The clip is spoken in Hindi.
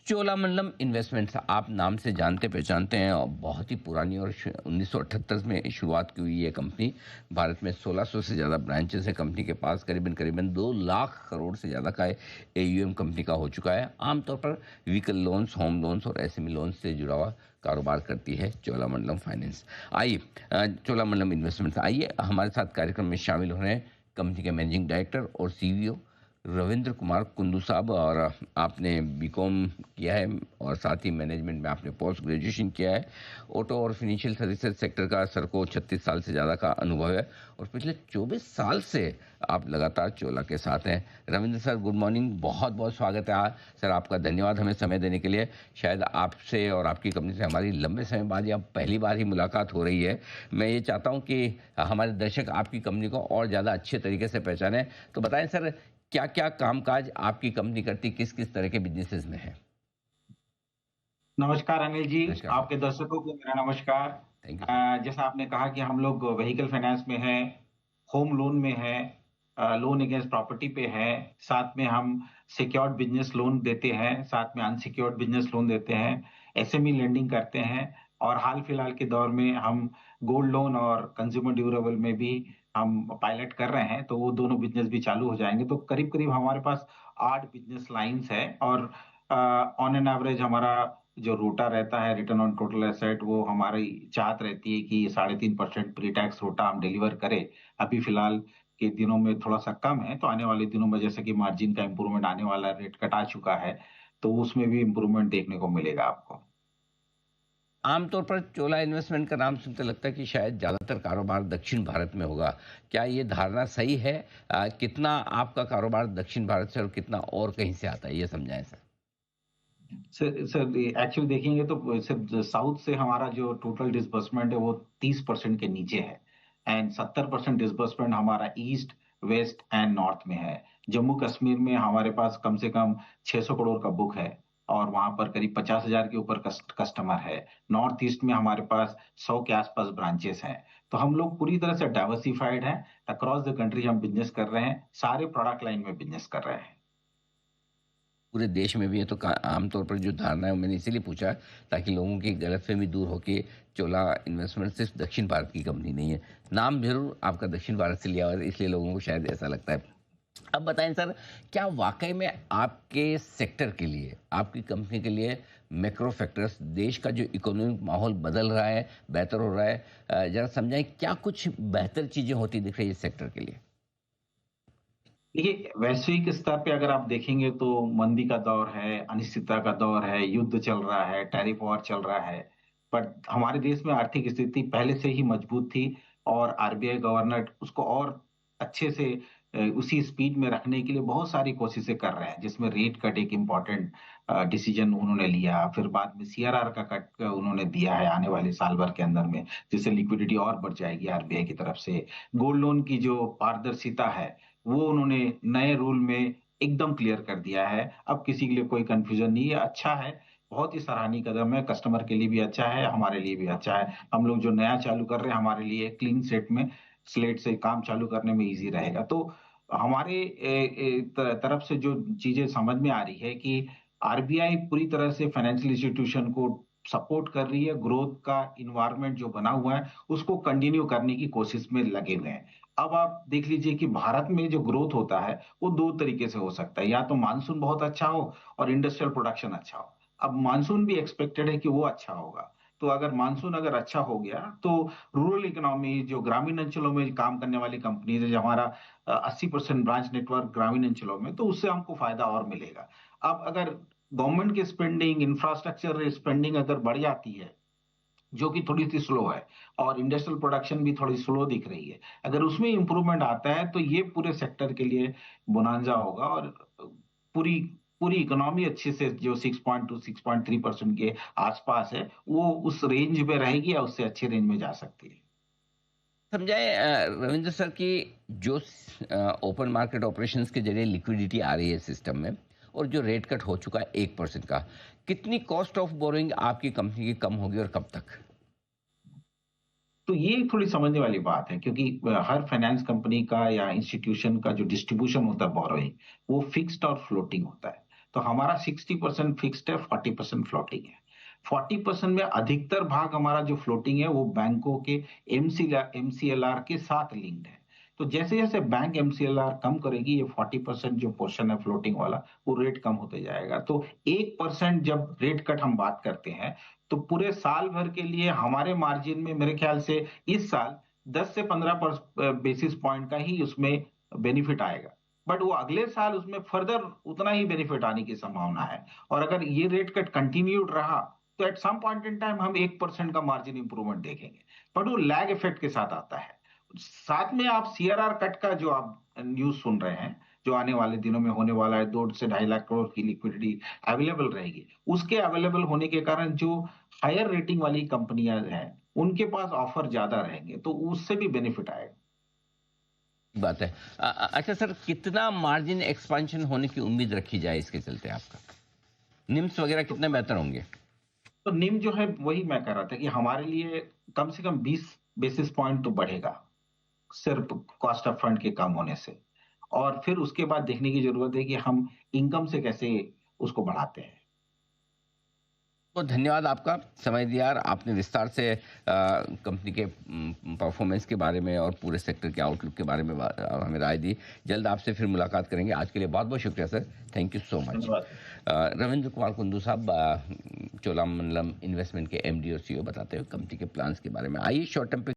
चोलामंडलम इन्वेस्टमेंट्स आप नाम से जानते पहचानते हैं और बहुत ही पुरानी और 1978 में शुरुआत की हुई ये कंपनी। भारत में 1600 से ज़्यादा ब्रांचेस हैं कंपनी के पास। करीबन करीबन 2 लाख करोड़ से ज़्यादा का एयूएम कंपनी का हो चुका है। आमतौर पर व्हीकल लोन्स, होम लोन्स और एसएमई लोन्स से जुड़ा हुआ कारोबार करती है चोलामंडलम फाइनेंस। आइए चोलामंडलम इन्वेस्टमेंट्स, आइए हमारे साथ कार्यक्रम में शामिल हो रहे हैं कंपनी के मैनेजिंग डायरेक्टर और सीईओ रविंद्र कुमार कुंदू साहब। और आपने बीकॉम किया है और साथ ही मैनेजमेंट में आपने पोस्ट ग्रेजुएशन किया है। ऑटो और फिनेंशियल सर्विसेज सेक्टर का सर को 36 साल से ज़्यादा का अनुभव है और पिछले 24 साल से आप लगातार चोला के साथ हैं। रविंद्र सर, गुड मॉर्निंग, बहुत बहुत स्वागत है सर आपका। धन्यवाद हमें समय देने के लिए। शायद आपसे और आपकी कंपनी से हमारी लंबे समय बाद या पहली बार ही मुलाकात हो रही है। मैं ये चाहता हूँ कि हमारे दर्शक आपकी कंपनी को और ज़्यादा अच्छे तरीके से पहचानें। तो बताएं सर, क्या क्या कामकाज आपकी कंपनी करती, किस किस तरह के बिजनेसेस में है? नमस्कार अनिल जी, नमस्कार सर। आपके दर्शकों को मेरा नमस्कार। Thank you sir. जैसा आपने कहा कि हम लोग व्हीकल फाइनेंस में हैं, होम लोन में हैं, लोन अगेंस्ट प्रॉपर्टी पे हैं, साथ में हम सिक्योर्ड बिजनेस लोन देते हैं, साथ में अनसिक्योर्ड बिजनेस लोन देते हैं, एसएमई लेंडिंग करते हैं और हाल फिलहाल के दौर में हम गोल्ड लोन और कंज्यूमर ड्यूरेबल में भी हम पायलट कर रहे हैं, तो वो दोनों बिजनेस भी चालू हो जाएंगे। तो करीब-करीब हमारे पास 8 बिजनेस लाइन्स है और ऑन एन एवरेज हमारा जो रोटा रहता है रिटर्न ऑन टोटल एसेट, वो हमारी चाहत रहती है कि 3.5% प्री टैक्स रोटा हम डिलीवर करें। अभी फिलहाल के दिनों में थोड़ा-सा कम है, तो आने वाले दिनों में जैसे कि मार्जिन का इम्प्रूवमेंट आने वाला, रेट कट आ चुका है, तो उसमें भी इम्प्रूवमेंट देखने को मिलेगा आपको। आमतौर पर चोला इन्वेस्टमेंट का नाम सुनते लगता है कि शायद ज़्यादातर कारोबार दक्षिण भारत में होगा। क्या ये धारणा सही है? कितना आपका कारोबार दक्षिण भारत से और कितना और कहीं से आता है, ये समझाएं सर। सर सर एक्चुअली देखेंगे तो सिर्फ साउथ से हमारा जो टोटल डिसबर्समेंट है वो 30% के नीचे है एंड 70% डिसबर्समेंट हमारा ईस्ट, वेस्ट एंड नॉर्थ में है। जम्मू कश्मीर में हमारे पास कम से कम 600 करोड़ का बुक है और वहां पर करीब 50,000 के ऊपर कस्टमर है। नॉर्थ ईस्ट में हमारे पास 100 के आसपास ब्रांचेस हैं। तो हम लोग पूरी तरह से डाइवर्सिफाइड हैं। अक्रॉस द कंट्री हम बिजनेस कर रहे हैं, सारे प्रोडक्ट लाइन में बिजनेस कर रहे हैं। पूरे देश में भी है तो आमतौर पर जो धारणा है वो मैंने इसीलिए पूछा ताकि लोगों की गलतफहमी दूर हो कि चोला इन्वेस्टमेंट सिर्फ दक्षिण भारत की कंपनी नहीं है। नाम जरूर आपका दक्षिण भारत से लिया हुआ है, इसलिए लोगों को शायद ऐसा लगता है। अब बताएं सर, क्या वाकई में आपके सेक्टर के लिए, आपकी कंपनी के लिए मैक्रो फैक्टर्स, देश का जो इकोनॉमिक माहौल बदल रहा है, बेहतर हो रहा है? जरा समझाएं क्या कुछ बेहतर चीजें होती दिख रही है इस सेक्टर के लिए? देखिए, वैश्विक स्तर पे अगर आप देखेंगे तो मंदी का दौर है, अनिश्चितता का दौर है, युद्ध चल रहा है, टैरिफ वॉर चल रहा है। पर हमारे देश में आर्थिक स्थिति पहले से ही मजबूत थी और आरबीआई गवर्नर उसको और अच्छे से उसी स्पीड में रखने के लिए बहुत सारी कोशिशें कर रहे हैं, जिसमें रेट कट एक इम्पोर्टेंट डिसीजन उन्होंने लिया। फिर बाद में सीआरआर का कट उन्होंने दिया है आने वाले साल भर के अंदर में, जिससे लिक्विडिटी और बढ़ जाएगी आरबीआई की तरफ से। गोल्ड लोन की जो पारदर्शिता है वो उन्होंने नए रूल में एकदम क्लियर कर दिया है। अब किसी के लिए कोई कन्फ्यूजन नहीं है, अच्छा है, बहुत ही सराहनीय कदम है, कस्टमर के लिए भी अच्छा है, हमारे लिए भी अच्छा है। हम लोग जो नया चालू कर रहे हैं, हमारे लिए क्लीन स्लेट से काम चालू करने में ईज़ी रहेगा। तो हमारे तरफ से जो चीज़ें समझ में आ रही है कि आरबीआई पूरी तरह से फाइनेंशियल इंस्टीट्यूशन को सपोर्ट कर रही है, ग्रोथ का एनवायरनमेंट जो बना हुआ है, उसको कंटिन्यू करने की कोशिश में लगे हुए हैं। अब आप देख लीजिए कि भारत में जो ग्रोथ होता है, वो 2 तरीके से हो सकता है, या तो मानसून बहुत अच्छा हो और इंडस्ट्रियल प्रोडक्शन अच्छा हो। अब मानसून भी एक्सपेक्टेड है कि वो अच्छा होगा। तो अगर मानसून अगर अच्छा हो गया, तो रूरल इकोनॉमी जो ग्रामीण अंचलों में काम करने वाली कंपनीज़ है, जो हमारा 80% ब्रांच नेटवर्क ग्रामीण अंचलों में, तो उससे हमको फ़ायदा और मिलेगा। अब अगर गवर्नमेंट की स्पेंडिंग, इंफ्रास्ट्रक्चर स्पेंडिंग अगर बढ़ जाती है, जो कि थोड़ी-सी स्लो है और इंडस्ट्रियल प्रोडक्शन भी थोड़ी स्लो दिख रही है। अगर उसमें इम्प्रूवमेंट आता है तो ये पूरे सेक्टर के लिए बोनांजा होगा और पूरी पूरी इकोनॉमी अच्छे से जो 6.2 6.3% के आसपास है, वो उस रेंज में रहेगी या उससे अच्छे रेंज में जा सकती है। समझाएं रविंद्र सर कि जो ओपन मार्केट ऑपरेशंस के जरिए लिक्विडिटी आ रही है सिस्टम में और जो रेट कट हो चुका है 1% का, कितनी कॉस्ट ऑफ बोरोइंग आपकी कंपनी की कम होगी और कब तक? तो ये थोड़ी समझने वाली बात है क्योंकि हर फाइनेंस कंपनी का या इंस्टीट्यूशन का जो डिस्ट्रीब्यूशन होता है बोरोइंग, वो फिक्स्ड और फ्लोटिंग होता है। तो हमारा 60% फिक्स्ड है, 40% फ्लोटिंग है। 40% में अधिकतर भाग हमारा जो फ्लोटिंग है वो बैंकों के एमसीएलआर के साथ लिंक्ड है। तो जैसे-जैसे बैंक एमसीएलआर कम करेगी, ये 40% जो पोर्शन है फ्लोटिंग वाला, वो रेट कम होते जाएगा। तो 1% जब रेट कट हम बात करते हैं, तो पूरे साल भर के लिए हमारे मार्जिन में मेरे ख्याल से इस साल 10 से 15 बेसिस पॉइंट का ही उसमें बेनिफिट आएगा। बट वो अगले साल उसमें फर्दर उतना ही बेनिफिट आने की संभावना है। और अगर ये रेट कट कंटिन्यूड रहा, तो at some point in time हम 1% का मार्जिन इंप्रूवमेंट देखेंगे। बट वो लैग इफेक्ट के साथ आता है। साथ में आप सीआरआर कट का जो आप न्यूज़ सुन रहे हैं, जो आने वाले दिनों में होने वाला है, 2 से ढाई लाख करोड़ की लिक्विडिटी अवेलेबल रहेगी। उसके अवेलेबल होने के कारण जो हायर रेटिंग वाली कंपनियाँ हैं, उनके पास ऑफर ज़्यादा रहेंगे, तो उससे भी बेनिफिट आएगा। बात है। अच्छा सर, कितना मार्जिन एक्सपेंशन होने की उम्मीद रखी जाए इसके चलते आपका? निम्स वगैरह तो कितने बेहतर होंगे? तो निम जो है वही मैं कह रहा था कि हमारे लिए कम से कम 20 बेसिस पॉइंट तो बढ़ेगा, सिर्फ कॉस्ट ऑफ फंड के कम होने से। और फिर उसके बाद देखने की जरूरत है कि हम इनकम से कैसे उसको बढ़ाते हैं। बहुत धन्यवाद आपका, समय दिया और आपने विस्तार से कंपनी के परफॉर्मेंस के बारे में और पूरे सेक्टर के आउटलुक के बारे में हमें राय दी। जल्द आपसे फिर मुलाकात करेंगे। आज के लिए बहुत बहुत शुक्रिया sir, thank you so much. धन्यवाद। रविंद्र कुमार कुंदू साहब, चोलामंडलम इन्वेस्टमेंट के एमडी और सीईओ, बताते हुए कंपनी के प्लान्स के बारे में। आइए शॉर्ट टर्म पे